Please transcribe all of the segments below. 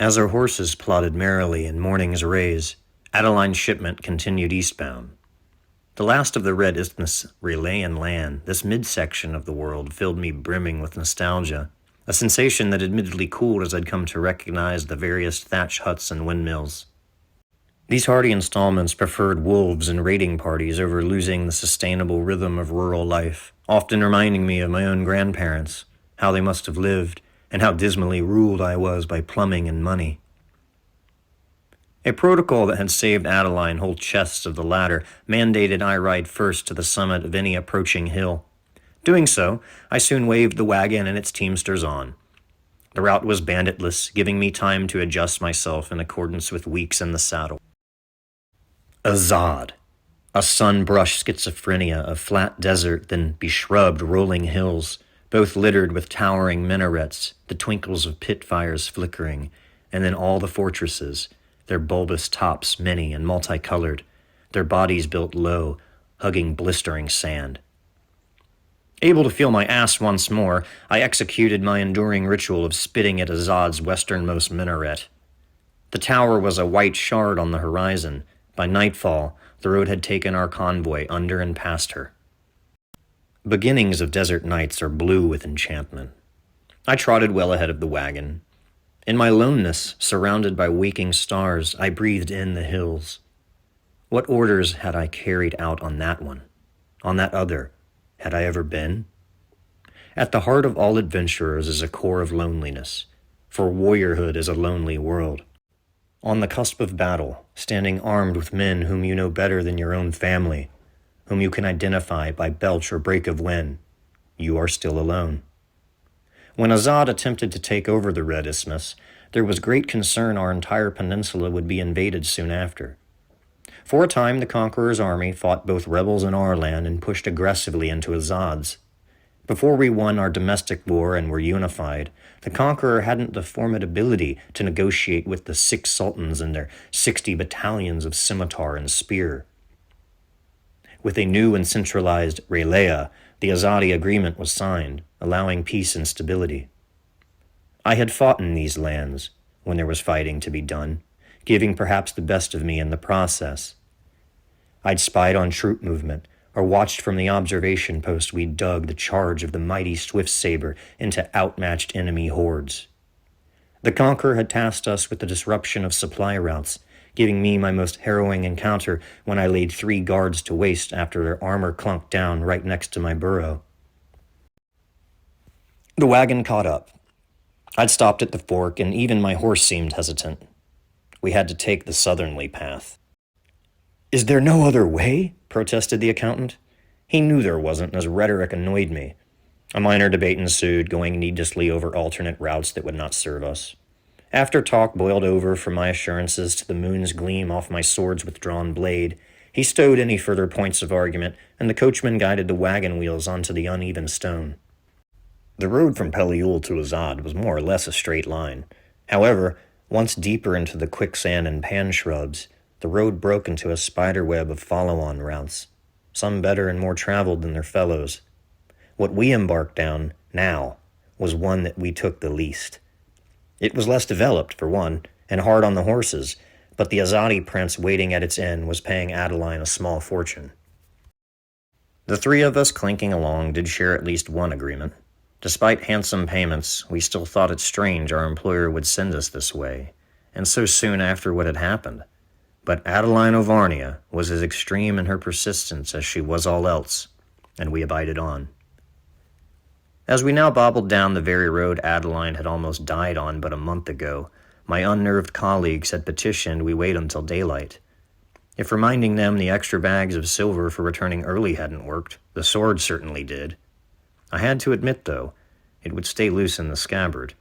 As our horses plodded merrily in morning's rays, Adaline's shipment continued eastbound. The last of the Red Isthmus Relayan land, this midsection of the world filled me brimming with nostalgia, a sensation that admittedly cooled as I'd come to recognize the various thatch huts and windmills. These hardy installments preferred wolves and raiding parties over losing the sustainable rhythm of rural life, often reminding me of my own grandparents, how they must have lived, and how dismally ruled I was by plumbing and money. A protocol that had saved Adaline whole chests of the latter mandated I ride first to the summit of any approaching hill. Doing so, I soon waved the wagon and its teamsters on. The route was banditless, giving me time to adjust myself in accordance with weeks in the saddle. Azad, a sun-brushed schizophrenia of flat desert then beshrubbed rolling hills, both littered with towering minarets, the twinkles of pit fires flickering, and then all the fortresses, their bulbous tops many and multicolored, their bodies built low, hugging blistering sand. Able to feel my ass once more, I executed my enduring ritual of spitting at Azad's westernmost minaret. The tower was a white shard on the horizon. By nightfall, the road had taken our convoy under and past her. Beginnings of desert nights are blue with enchantment. I trotted well ahead of the wagon. In my loneness, surrounded by waking stars, I breathed in the hills. What orders had I carried out on that one? On that other? Had I ever been? At the heart of all adventurers is a core of loneliness, for warriorhood is a lonely world. On the cusp of battle, standing armed with men whom you know better than your own family, whom you can identify by belch or break of wind, you are still alone. When Azad attempted to take over the Red Isthmus, there was great concern our entire peninsula would be invaded soon after. For a time, the Conqueror's army fought both rebels in our land and pushed aggressively into Azad's. Before we won our domestic war and were unified, the Conqueror hadn't the formidability to negotiate with the 6 sultans and their 60 battalions of scimitar and spear. With a new and centralized Relaya, the Azadi agreement was signed, allowing peace and stability. I had fought in these lands, when there was fighting to be done, giving perhaps the best of me in the process. I'd spied on troop movement, or watched from the observation post we'd dug the charge of the mighty Swift Saber into outmatched enemy hordes. The Conqueror had tasked us with the disruption of supply routes, giving me my most harrowing encounter when I laid 3 guards to waste after their armor clunked down right next to my burrow. The wagon caught up. I'd stopped at the fork, and even my horse seemed hesitant. We had to take the southerly path. "Is there no other way?" protested the accountant. He knew there wasn't, and his rhetoric annoyed me. A minor debate ensued, going needlessly over alternate routes that would not serve us. After talk boiled over from my assurances to the moon's gleam off my sword's withdrawn blade, he stowed any further points of argument, and the coachman guided the wagon wheels onto the uneven stone. The road from Parilgotheum to Azad was more or less a straight line. However, once deeper into the quicksand and pan shrubs, the road broke into a spiderweb of follow-on routes, some better and more traveled than their fellows. What we embarked down, now, was one that we took the least. It was less developed, for one, and hard on the horses, but the Azadi prince waiting at its end was paying Adaline a small fortune. The 3 of us clinking along did share at least one agreement. Despite handsome payments, we still thought it strange our employer would send us this way, and so soon after what had happened. But Adaline O'Varnia was as extreme in her persistence as she was all else, and we abided on. As we now bobbled down the very road Adaline had almost died on but a month ago, my unnerved colleagues had petitioned we wait until daylight. If reminding them the extra bags of silver for returning early hadn't worked, the sword certainly did. I had to admit, though, it would stay loose in the scabbard.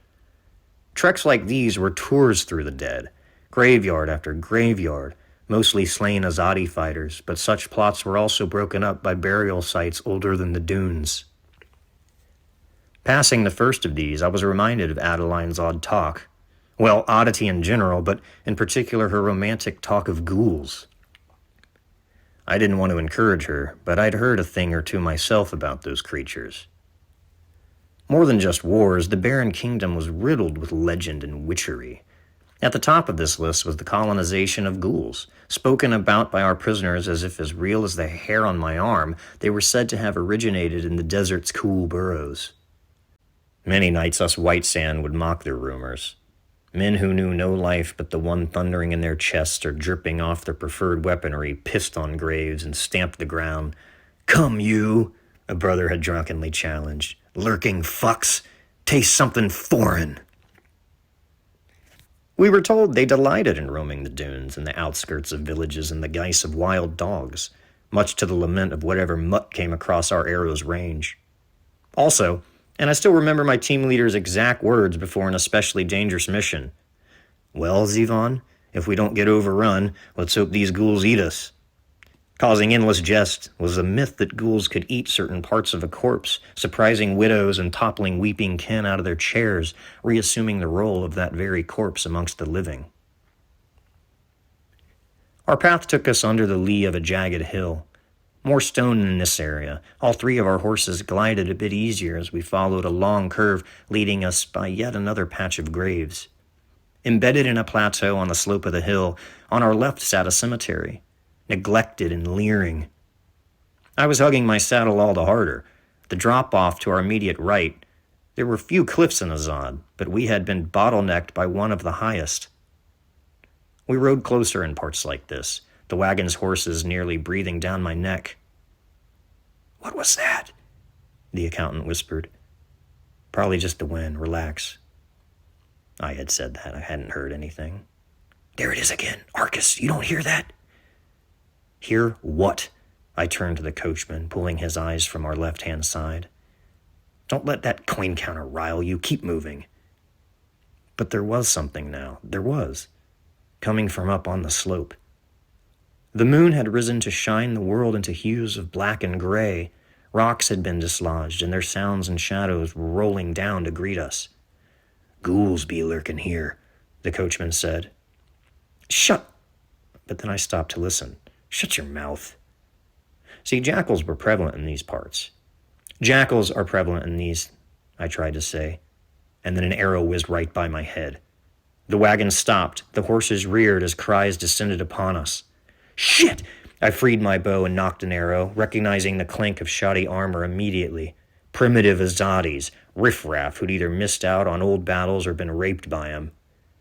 Treks like these were tours through the dead, graveyard after graveyard, mostly slain Azadi fighters, but such plots were also broken up by burial sites older than the dunes. Passing the first of these, I was reminded of Adaline's odd talk. Well, oddity in general, but in particular her romantic talk of ghouls. I didn't want to encourage her, but I'd heard a thing or two myself about those creatures. More than just wars, the Barren Kingdom was riddled with legend and witchery. At the top of this list was the colonization of ghouls, spoken about by our prisoners as if as real as the hair on my arm. They were said to have originated in the desert's cool burrows. Many nights us white sand would mock their rumors. Men who knew no life but the one thundering in their chests or dripping off their preferred weaponry pissed on graves and stamped the ground. "Come, you," a brother had drunkenly challenged. "Lurking fucks, taste something foreign." We were told they delighted in roaming the dunes and the outskirts of villages in the guise of wild dogs, much to the lament of whatever mutt came across our arrow's range. Also, and I still remember my team leader's exact words before an especially dangerous mission. "Well, Zivan, if we don't get overrun, let's hope these ghouls eat us." Causing endless jest was the myth that ghouls could eat certain parts of a corpse, surprising widows and toppling weeping kin out of their chairs, reassuming the role of that very corpse amongst the living. Our path took us under the lee of a jagged hill. More stone in this area. All three of our horses glided a bit easier as we followed a long curve leading us by yet another patch of graves. Embedded in a plateau on the slope of the hill, on our left sat a cemetery, neglected and leering. I was hugging my saddle all the harder. The drop-off to our immediate right. There were few cliffs in Azad, but we had been bottlenecked by one of the highest. We rode closer in parts like this, the wagon's horses nearly breathing down my neck. "What was that?" the accountant whispered. "Probably just the wind. Relax." I had said that. I hadn't heard anything. "There it is again. Arcus, you don't hear that?" "Hear what?" I turned to the coachman, pulling his eyes from our left-hand side. "Don't let that coin counter rile you. Keep moving." But there was something now. There was. Coming from up on the slope. The moon had risen to shine the world into hues of black and gray. Rocks had been dislodged, and their sounds and shadows were rolling down to greet us. "Ghouls be lurking here," the coachman said. "Shut!" But then I stopped to listen. "Shut your mouth." See, jackals were prevalent in these parts. "Jackals are prevalent in these," I tried to say, and then an arrow whizzed right by my head. The wagon stopped. The horses reared as cries descended upon us. "Shit!" I freed my bow and nocked an arrow, recognizing the clink of shoddy armor immediately. Primitive Azadis, riffraff who'd either missed out on old battles or been raped by them.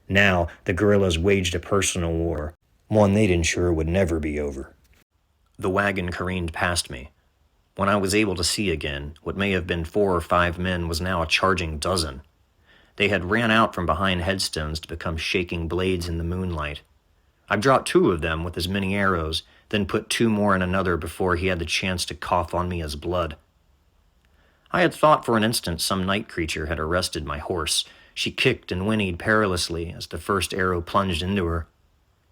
Now, the guerrillas waged a personal war, one they'd ensure would never be over. The wagon careened past me. When I was able to see again, what may have been 4 or 5 men was now a charging dozen. They had ran out from behind headstones to become shaking blades in the moonlight. I dropped 2 of them with as many arrows, then put 2 more in another before he had the chance to cough on me his blood. I had thought for an instant some night creature had arrested my horse. She kicked and whinnied perilously as the first arrow plunged into her.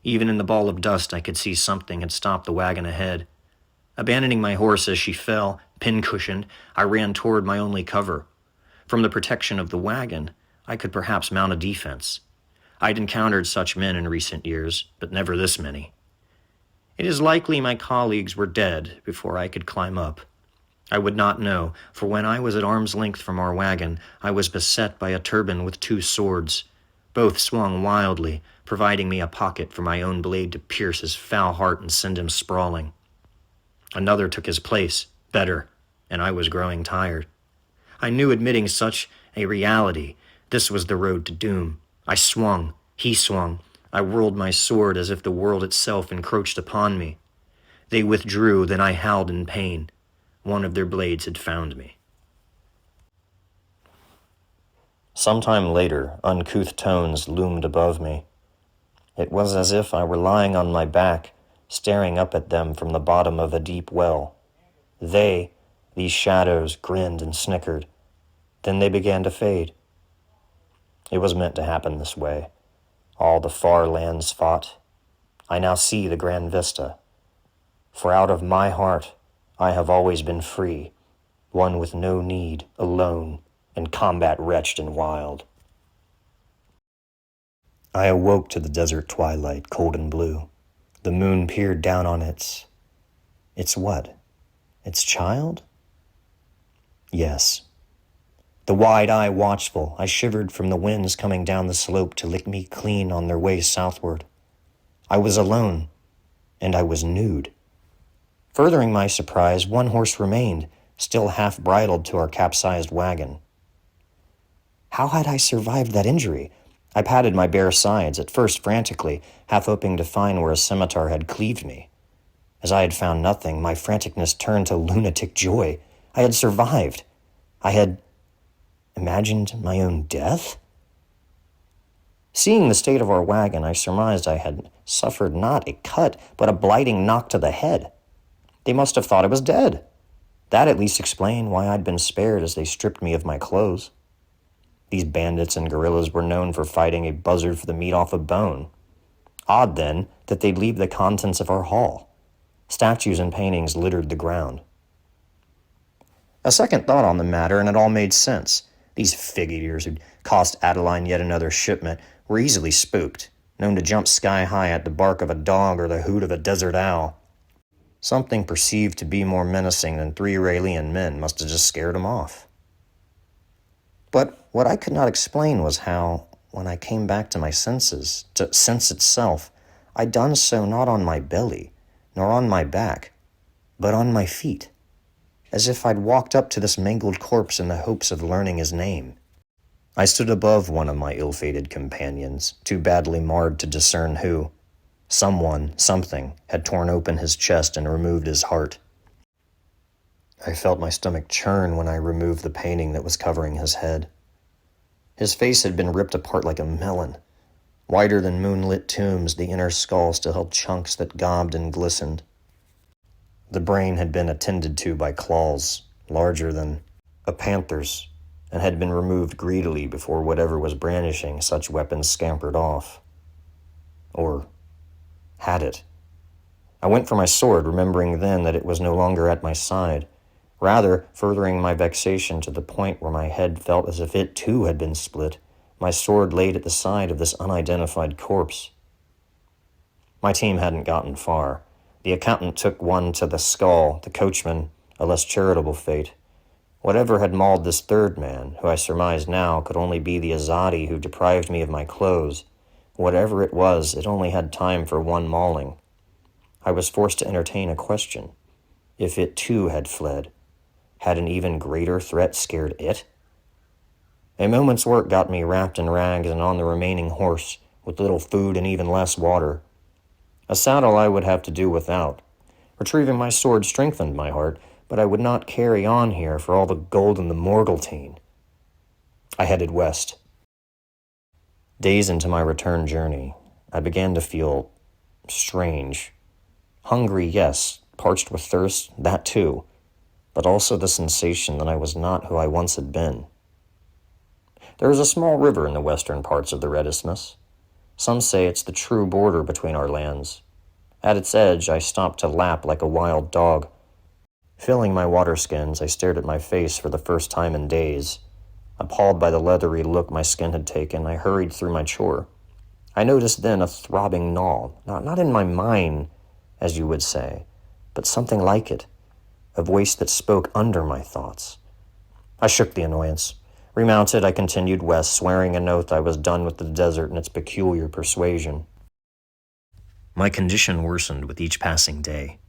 Even in the ball of dust I could see something had stopped the wagon ahead. Abandoning my horse as she fell, pin-cushioned, I ran toward my only cover. From the protection of the wagon, I could perhaps mount a defense. I'd encountered such men in recent years, but never this many. It is likely my colleagues were dead before I could climb up. I would not know, for when I was at arm's length from our wagon, I was beset by a turban with 2 swords. Both swung wildly, providing me a pocket for my own blade to pierce his foul heart and send him sprawling. Another took his place, better, and I was growing tired. I knew admitting such a reality, this was the road to doom. I swung, he swung. I whirled my sword as if the world itself encroached upon me. They withdrew, then I howled in pain. One of their blades had found me. Sometime later, uncouth tones loomed above me. It was as if I were lying on my back, staring up at them from the bottom of a deep well. They, these shadows, grinned and snickered. Then they began to fade. It was meant to happen this way. All the far lands fought. I now see the grand vista. For out of my heart I have always been free, one with no need, alone, in combat wretched and wild. I awoke to the desert twilight, cold and blue. The moon peered down on its what? Its child? Yes. The wide eye watchful, I shivered from the winds coming down the slope to lick me clean on their way southward. I was alone, and I was nude. Furthering my surprise, one horse remained, still half bridled to our capsized wagon. How had I survived that injury? I patted my bare sides, at first frantically, half hoping to find where a scimitar had cleaved me. As I had found nothing, my franticness turned to lunatic joy. I had survived. I had imagined my own death? Seeing the state of our wagon, I surmised I had suffered not a cut, but a blighting knock to the head. They must have thought I was dead. That at least explained why I'd been spared as they stripped me of my clothes. These bandits and guerrillas were known for fighting a buzzard for the meat off a bone. Odd, then, that they'd leave the contents of our hall. Statues and paintings littered the ground. A second thought on the matter, and it all made sense. These fig-eaters who'd cost Adaline yet another shipment were easily spooked, known to jump sky-high at the bark of a dog or the hoot of a desert owl. Something perceived to be more menacing than 3 Aurelian men must have just scared them off. But what I could not explain was how, when I came back to my senses, to sense itself, I'd done so not on my belly, nor on my back, but on my feet, as if I'd walked up to this mangled corpse in the hopes of learning his name. I stood above one of my ill-fated companions, too badly marred to discern who. Someone, something, had torn open his chest and removed his heart. I felt my stomach churn when I removed the painting that was covering his head. His face had been ripped apart like a melon. Whiter than moonlit tombs, the inner skull still held chunks that gobbed and glistened. The brain had been attended to by claws, larger than a panther's, and had been removed greedily before whatever was brandishing such weapons scampered off. Or had it. I went for my sword, remembering then that it was no longer at my side, rather furthering my vexation to the point where my head felt as if it too had been split, my sword laid at the side of this unidentified corpse. My team hadn't gotten far. The accountant took one to the skull, the coachman, a less charitable fate. Whatever had mauled this third man, who I surmised now could only be the Azadi who deprived me of my clothes, whatever it was, it only had time for one mauling. I was forced to entertain a question. If it too had fled, had an even greater threat scared it? A moment's work got me wrapped in rags and on the remaining horse, with little food and even less water. A saddle I would have to do without. Retrieving my sword strengthened my heart, but I would not carry on here for all the gold in the Morgaltine. I headed west. Days into my return journey, I began to feel strange. Hungry, yes, parched with thirst, that too, but also the sensation that I was not who I once had been. There is a small river in the western parts of the Red Isthmus. Some say it's the true border between our lands. At its edge, I stopped to lap like a wild dog. Filling my water skins, I stared at my face for the first time in days. Appalled by the leathery look my skin had taken, I hurried through my chore. I noticed then a throbbing gnaw, not in my mind, as you would say, but something like it, a voice that spoke under my thoughts. I shook the annoyance. Remounted, I continued west, swearing an oath I was done with the desert and its peculiar persuasion. My condition worsened with each passing day.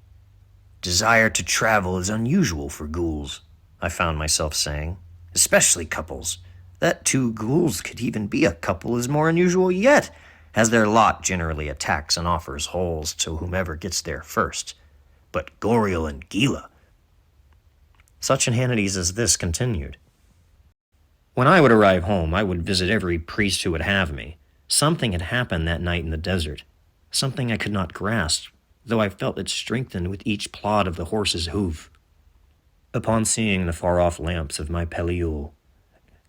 Desire to travel is unusual for ghouls, I found myself saying, especially couples. That 2 ghouls could even be a couple is more unusual yet, as their lot generally attacks and offers holes to whomever gets there first. But Goriel and Gila. Such inanities as this continued. When I would arrive home, I would visit every priest who would have me. Something had happened that night in the desert, something I could not grasp, though I felt it strengthened with each plod of the horse's hoof. Upon seeing the far-off lamps of my Peliul,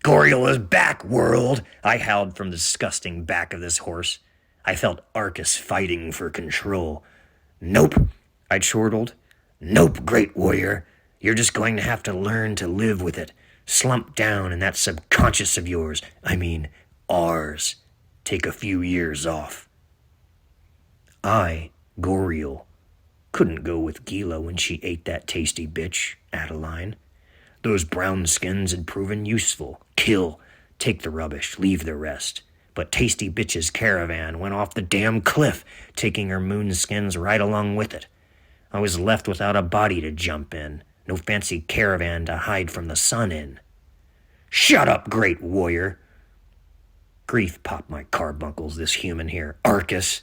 "Goriel is back, world!" I howled from the disgusting back of this horse. I felt Arcus fighting for control. "Nope," I chortled. "Nope, great warrior. You're just going to have to learn to live with it. Slump down in that subconscious of yours. I mean, ours. Take a few years off." I, Goriel, couldn't go with Gila when she ate that tasty bitch, Adaline. Those brown skins had proven useful. Kill. Take the rubbish. Leave the rest. But Tasty Bitch's caravan went off the damn cliff, taking her moon skins right along with it. I was left without a body to jump in. No fancy caravan to hide from the sun in. Shut up, great warrior! Grief popped my carbuncles, this human here, Arcus.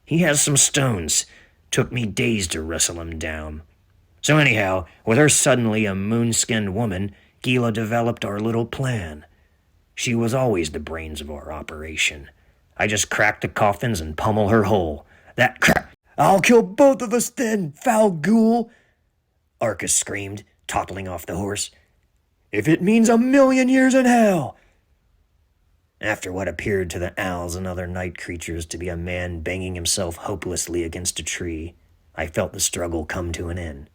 He has some stones. Took me days to wrestle him down. So anyhow, with her suddenly a moon-skinned woman, Gila developed our little plan. She was always the brains of our operation. I just cracked the coffins and pummel her whole. That crack! I'll kill both of us then, foul ghoul! Arcus screamed, toppling off the horse. If it means 1,000,000 years in hell! After what appeared to the owls and other night creatures to be a man banging himself hopelessly against a tree, I felt the struggle come to an end.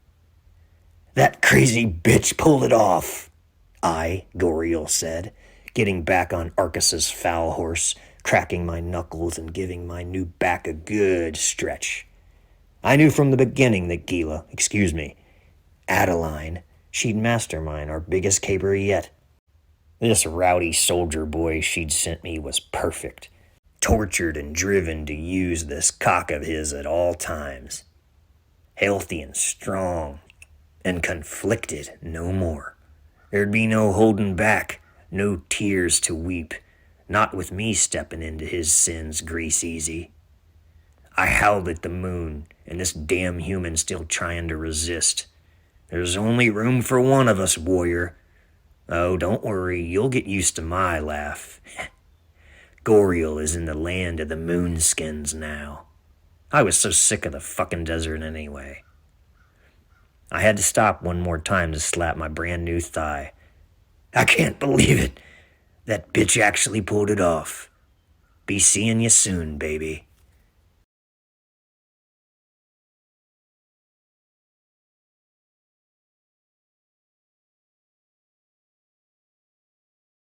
That crazy bitch pulled it off, Goriel said, getting back on Arcus's foul horse, cracking my knuckles and giving my new back a good stretch. I knew from the beginning that Adaline, she'd mastermind our biggest caper yet. This rowdy soldier boy she'd sent me was perfect, tortured and driven to use this cock of his at all times. Healthy and strong, and conflicted no more. There'd be no holding back, no tears to weep, not with me stepping into his sins grease-easy. I howled at the moon, and this damn human still trying to resist. There's only room for one of us, warrior. Oh, don't worry, you'll get used to my laugh. Goriel is in the land of the moonskins now. I was so sick of the fucking desert anyway. I had to stop one more time to slap my brand new thigh. I can't believe it. That bitch actually pulled it off. Be seeing you soon, baby.